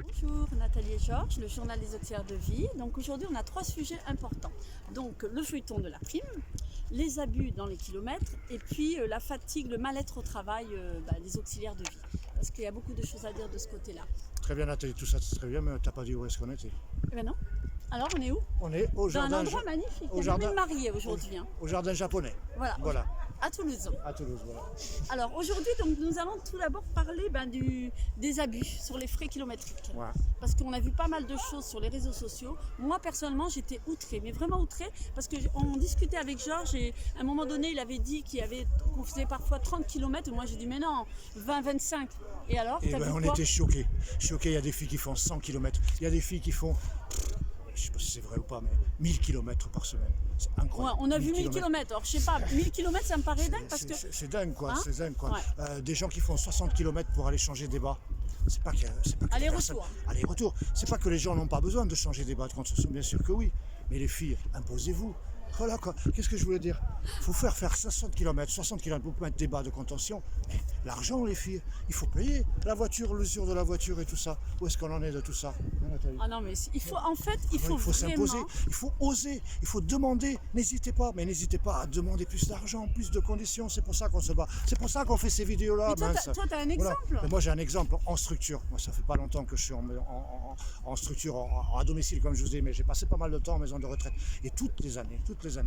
Bonjour, Nathalie et Georges, le journal des auxiliaires de vie. Donc aujourd'hui, on a 3 sujets importants. Donc le feuilleton de la prime, les abus dans les kilomètres et puis la fatigue, le mal-être au travail des auxiliaires de vie. Parce qu'il y a beaucoup de choses à dire de ce côté-là. Très bien Nathalie, tout ça c'est très bien, mais t'as pas dit où est-ce qu'on était. Eh ben non. Alors on est où? On est au Dans jardin, un endroit magnifique. au Il y a jardin, même une mariée aujourd'hui. au jardin japonais. Voilà. À Toulouse. À Toulouse, voilà. Alors aujourd'hui, donc, nous allons tout d'abord parler des abus sur les frais kilométriques. Ouais. Parce qu'on a vu pas mal de choses sur les réseaux sociaux. Moi personnellement, j'étais outrée, mais vraiment outrée, parce qu'on discutait avec Georges et à un moment donné, il avait dit qu'on faisait parfois 30 km. Moi j'ai dit mais non, 20, 25. Et alors, Et on était choqués. Choqués, il y a des filles qui font 100 km. Il y a des filles qui font, je sais pas si c'est vrai ou pas, mais 1000 km par semaine. C'est incroyable. Ouais, on a vu 1000 km. Alors je sais pas, 1000 km ça me paraît dingue parce que... C'est dingue quoi, Hein, c'est dingue quoi. Ouais. Des gens qui font 60 km pour aller changer des bas. C'est pas que Aller-retour. Aller-retour. C'est pas que les gens n'ont pas besoin de changer des bas de contention, bien sûr que oui. Mais les filles, imposez-vous. Voilà quoi. Qu'est-ce que je voulais dire? Il faut faire 60 km pour mettre des bas de contention. Mais l'argent, les filles, il faut payer. La voiture, l'usure de la voiture et tout ça. Où est-ce qu'on en est de tout ça, Nathalie? Ah non, mais il faut en fait, il faut s'imposer, vraiment... il faut oser, il faut demander. N'hésitez pas, mais n'hésitez pas à demander plus d'argent, plus de conditions. C'est pour ça qu'on se bat. C'est pour ça qu'on fait ces vidéos-là. Mais toi, t'as un exemple? Mais moi, j'ai un exemple en structure. Moi, ça fait pas longtemps que je suis en structure, à domicile, comme je vous ai dit, mais j'ai passé pas mal de temps en maison de retraite. Et toutes les années,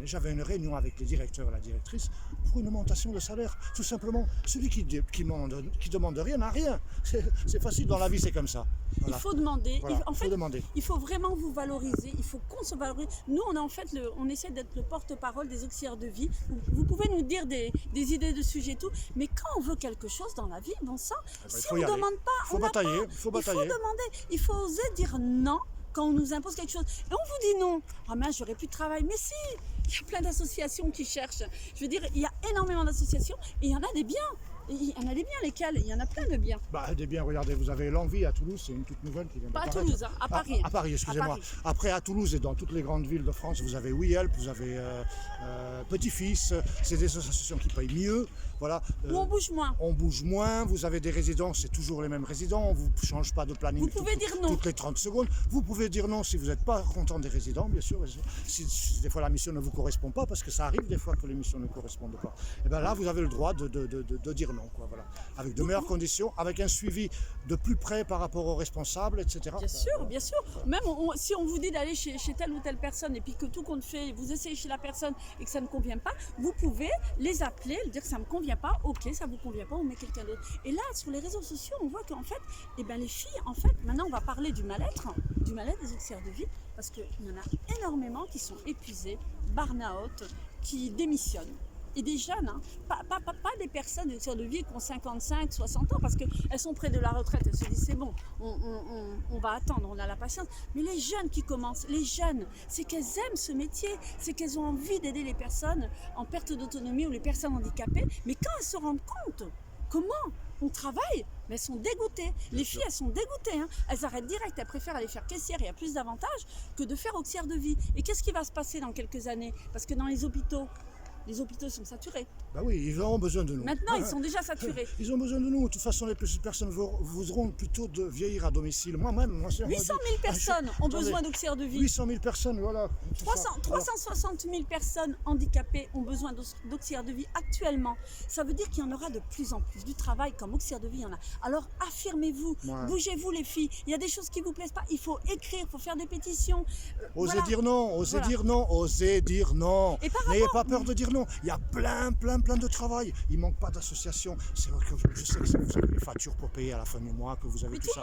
j'avais une réunion avec les directeurs et la directrice pour une augmentation de salaire. Tout simplement, celui qui demande rien n'a rien. C'est facile dans la vie, c'est comme ça. Voilà. Il faut demander. Voilà, En fait, demander. il faut vraiment vous valoriser. Il faut qu'on se valorise. Nous, on essaie d'être le porte-parole des auxiliaires de vie. Vous pouvez nous dire des idées de sujets et tout, mais quand on veut quelque chose dans la vie, bon sang, si on ne demande pas, il faut on n'a pas. batailler, il faut batailler. Il faut demander. Il faut oser dire non quand on nous impose quelque chose. Et on vous dit non. Ah mince, j'aurais plus de travail. Mais si, il y a plein d'associations qui cherchent. Je veux dire, il y a énormément d'associations et il y en a des biens. Il y en a des biens, lesquels? Il y en a plein de biens. Des biens, regardez, vous avez l'Envie à Toulouse, c'est une toute nouvelle qui vient de Pas à paraître. Toulouse, hein, à Paris. À Paris, excusez-moi. Après, à Toulouse et dans toutes les grandes villes de France, vous avez We Help, vous avez Petit Fils, c'est des associations qui payent mieux. Voilà. Où on bouge moins. On bouge moins, vous avez des résidents, c'est toujours les mêmes résidents, on ne vous change pas de planning Vous pouvez dire non. toutes les 30 secondes. Vous pouvez dire non si vous n'êtes pas content des résidents, bien sûr. Si des fois la mission ne vous correspond pas, parce que ça arrive des fois que les missions ne correspondent pas. Et bien là, vous avez le droit de dire non, quoi, voilà. Avec de meilleures conditions, avec un suivi de plus près par rapport aux responsables, etc. Bien sûr, bien sûr. Même si on vous dit d'aller chez telle ou telle personne et puis que tout compte fait, vous essayez chez la personne et que ça ne convient pas, vous pouvez les appeler, dire que ça ne me convient pas, ok, ça ne vous convient pas, on met quelqu'un d'autre. Et là, sur les réseaux sociaux, on voit qu'en fait, les filles, en fait, maintenant on va parler du mal-être des auxiliaires de vie, parce qu'il y en a énormément qui sont épuisés, burn-out, qui démissionnent. Et des jeunes, hein, pas des personnes de vie qui ont 55, 60 ans, parce qu'elles sont près de la retraite, elles se disent c'est bon, on va attendre, on a la patience. Mais les jeunes qui commencent, les jeunes, c'est qu'elles aiment ce métier, c'est qu'elles ont envie d'aider les personnes en perte d'autonomie ou les personnes handicapées, mais quand elles se rendent compte comment on travaille, mais elles sont dégoûtées. Les filles, elles sont dégoûtées. Hein. Elles arrêtent direct, elles préfèrent aller faire caissière, il y a plus d'avantages que de faire auxiliaire de vie. Et qu'est-ce qui va se passer dans quelques années? Parce que dans les hôpitaux sont saturés. Ben oui, ils auront besoin de nous. Maintenant, ils sont déjà saturés. Ils ont besoin de nous. De toute façon, les personnes voudront plutôt de vieillir à domicile. Moi-même, 800 000 personnes ont besoin d'auxiliaires de vie. 800 000 personnes, voilà. 360 000 personnes handicapées ont besoin d'auxiliaires de vie actuellement. Ça veut dire qu'il y en aura de plus en plus. Du travail comme auxiliaire de vie, il y en a. Alors affirmez-vous, bougez-vous les filles. Il y a des choses qui ne vous plaisent pas. Il faut écrire, il faut faire des pétitions. Osez dire non, osez dire non, osez dire non. N'ayez pas peur de dire non. Il y a plein de travail. Il ne manque pas d'associations. C'est vrai que je sais que vous avez les factures pour payer à la fin du mois, que vous avez tout ça.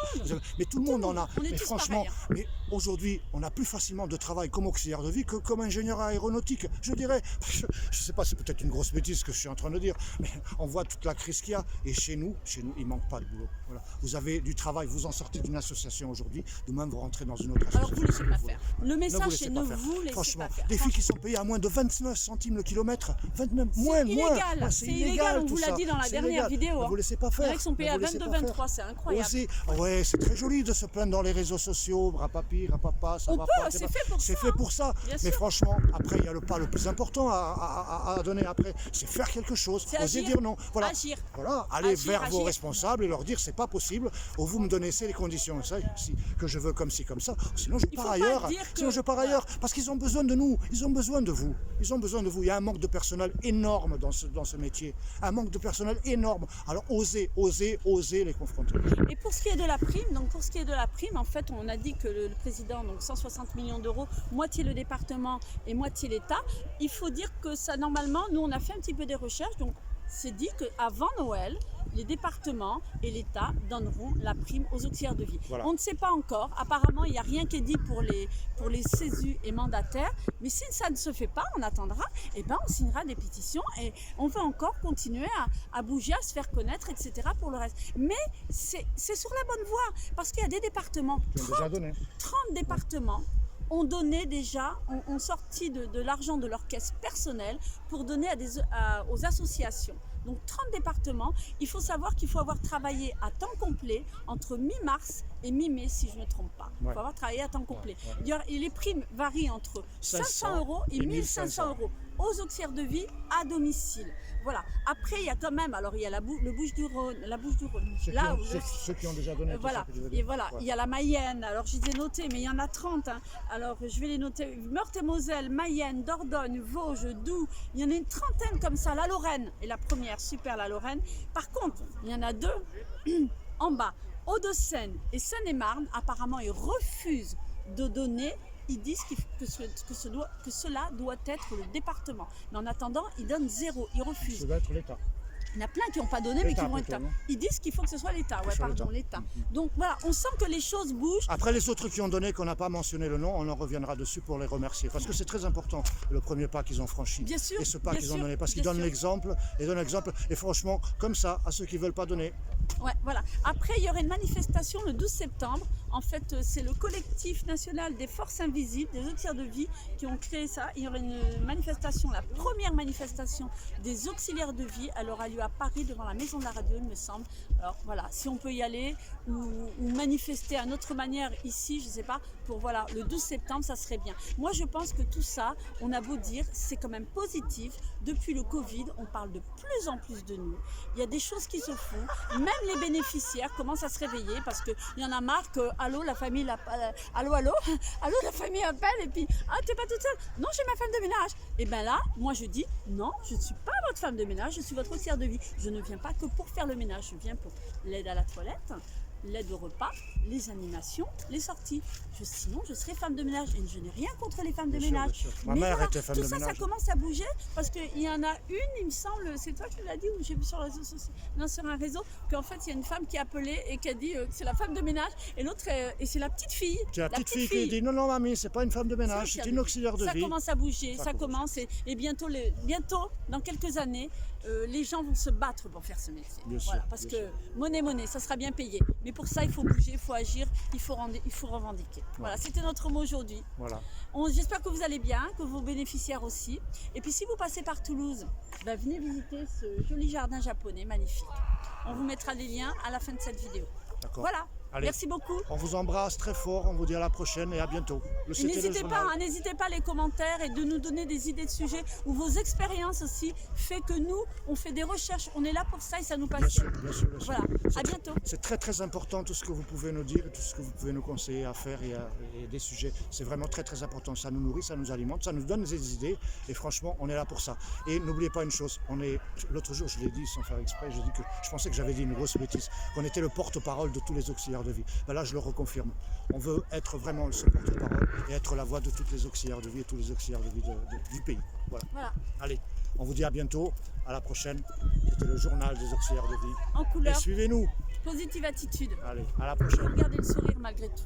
Mais tout le monde en a. Mais franchement, mais aujourd'hui, on a plus facilement de travail comme auxiliaire de vie que comme ingénieur aéronautique. Je dirais, je ne sais pas, c'est peut-être une grosse bêtise que je suis en train de dire, mais on voit toute la crise qu'il y a. Et chez nous, il ne manque pas de boulot. Voilà. Vous avez du travail, vous en sortez d'une association aujourd'hui, demain vous rentrez dans une autre association. Alors vous ne laissez pas faire. Le message, c'est ne vous laissez Franchement, pas faire. des filles qui sont payées à moins de 29 centimes le kilomètre, 29, moins loin. C'est illégal, on vous l'a dit dans la dernière vidéo. Ne vous laissez pas faire. Il y en a qui sont payés à 22-23, c'est incroyable. Ouais, c'est très joli de se plaindre dans les réseaux sociaux, rapapi, rapapa, ça va pas. C'est fait pour ça. C'est fait pour ça. Bien Mais sûr. franchement, après, il y a le pas le plus important à donner après, c'est faire quelque chose, C'est oser agir. dire non. Voilà. Agir. Voilà, allez Agir, vers vos agir. responsables et leur dire c'est pas possible, ou vous me donnez ces les conditions ça, que je veux comme ci, comme ça, sinon je pars ailleurs. Sinon je pars ailleurs, parce qu'ils ont besoin de nous, ils ont besoin de vous. Ils ont besoin de vous. Il y a un manque de personnel énorme dans ce métier. Un manque de personnel énorme. Alors osez les confronter. Et pour ce qui est de la prime, en fait, on a dit que le président, donc 160 millions d'euros, moitié le département et moitié l'État. Il faut dire que ça, normalement, nous, on a fait un petit peu des recherches, donc c'est dit qu'avant Noël, les départements et l'État donneront la prime aux auxiliaires de vie. Voilà. On ne sait pas encore. Apparemment, il n'y a rien qui est dit pour les CESU et mandataires. Mais si ça ne se fait pas, on attendra. Et ben, on signera des pétitions et on va encore continuer à bouger, à se faire connaître, etc. pour le reste. Mais c'est sur la bonne voie. Parce qu'il y a des départements, 30 départements ont donné déjà, ont sorti de l'argent de leur caisse personnelle pour donner aux associations. Donc 30 départements, il faut savoir qu'il faut avoir travaillé à temps complet entre mi-mars et mi-mai, si je ne me trompe pas. Il faut avoir travaillé à temps complet. Et les primes varient entre 500 euros et 1500 euros aux auxiliaires de vie à domicile. Voilà. Après, il y a quand même, alors il y a la Bouches-du-Rhône, ceux qui ont déjà donné. Voilà. Et voilà, il y a la Mayenne. Alors je les ai notés, mais il y en a 30. Hein. Alors je vais les noter. Meurthe-et-Moselle, Mayenne, Dordogne, Vosges, Doubs. Il y en a une trentaine comme ça. La Lorraine est la première, super la Lorraine. Par contre, il y en a deux en bas. Hauts-de-Seine et Seine-et-Marne, apparemment, ils refusent de donner. Ils disent que cela doit être le département. Mais en attendant, ils donnent zéro, ils refusent. Ça doit être l'État. Il y en a plein qui n'ont pas donné, mais qui vont être. Ils disent qu'il faut que ce soit l'État. L'État. Donc voilà, on sent que les choses bougent. Après, les autres qui ont donné, qu'on n'a pas mentionné le nom, on en reviendra dessus pour les remercier. Parce que c'est très important, le premier pas qu'ils ont franchi. Bien sûr. Et ce pas qu'ils ont donné. Parce qu'ils donnent l'exemple, et franchement, comme ça, à ceux qui ne veulent pas donner. Ouais, voilà. Après, il y aurait une manifestation le 12 septembre. En fait, c'est le collectif national des forces invisibles, des auxiliaires de vie, qui ont créé ça. Il y aurait une manifestation, la première manifestation des auxiliaires de vie. Elle aura lieu à Paris, devant la Maison de la Radio, il me semble. Alors voilà, si on peut y aller ou manifester à notre manière ici, je ne sais pas, pour voilà, le 12 septembre, ça serait bien. Moi, je pense que tout ça, on a beau dire, c'est quand même positif. Depuis le Covid, on parle de plus en plus de nous. Il y a des choses qui se font. Même les bénéficiaires commencent à se réveiller parce qu'il y en a marre que allô, la famille la famille appelle et puis ah, t'es pas toute seule. Non, j'ai ma femme de ménage. Et bien là, moi je dis non, je ne suis pas votre femme de ménage, je suis votre auxiliaire de vie. Je ne viens pas que pour faire le ménage, je viens pour l'aide à la toilette, l'aide au repas, les animations, les sorties. Sinon, je serais femme de ménage. Et je n'ai rien contre les femmes de ménage. Bien sûr. Ma mère était femme de ménage. Tout ça, ça commence à bouger parce qu'il y en a une, il me semble, c'est toi qui l'as dit ou j'ai vu sur, sur un réseau, qu'en fait, il y a une femme qui a appelé et qui a dit que c'est la femme de ménage. Et l'autre, et c'est la petite fille. C'est la petite fille qui dit non, non, mamie, c'est pas une femme de ménage, c'est une auxiliaire de vie. Ça commence à bouger, ça commence. Et bientôt, dans quelques années, les gens vont se battre pour faire ce métier. Parce que monnaie, ça sera bien payé. Mais pour ça, il faut bouger, il faut agir, il faut revendiquer. Voilà, c'était notre mot aujourd'hui. Voilà. J'espère que vous allez bien, que vos bénéficiaires aussi. Et puis si vous passez par Toulouse, venez visiter ce joli jardin japonais magnifique. On vous mettra les liens à la fin de cette vidéo. Voilà. Allez, merci beaucoup. On vous embrasse très fort, on vous dit à la prochaine et à bientôt. N'hésitez pas les commentaires et de nous donner des idées de sujets ou vos expériences aussi fait que nous, on fait des recherches, on est là pour ça et ça nous passionne. Bien sûr. Voilà, à bientôt. C'est très très important tout ce que vous pouvez nous dire, tout ce que vous pouvez nous conseiller à faire et des sujets. C'est vraiment très très important, ça nous nourrit, ça nous alimente, ça nous donne des idées et franchement, on est là pour ça. Et n'oubliez pas une chose, l'autre jour je l'ai dit sans faire exprès, je pensais que j'avais dit une grosse bêtise, qu'on était le porte-parole de tous les auxiliaires de vie. Là, je le reconfirme. On veut être vraiment ce porte-parole et être la voix de toutes les auxiliaires de vie et tous les auxiliaires de vie du pays. Voilà. Allez, on vous dit à bientôt, à la prochaine. C'était le journal des auxiliaires de vie. En couleur. Et suivez-nous. Positive attitude. Allez, à la prochaine. Regardez le sourire malgré tout.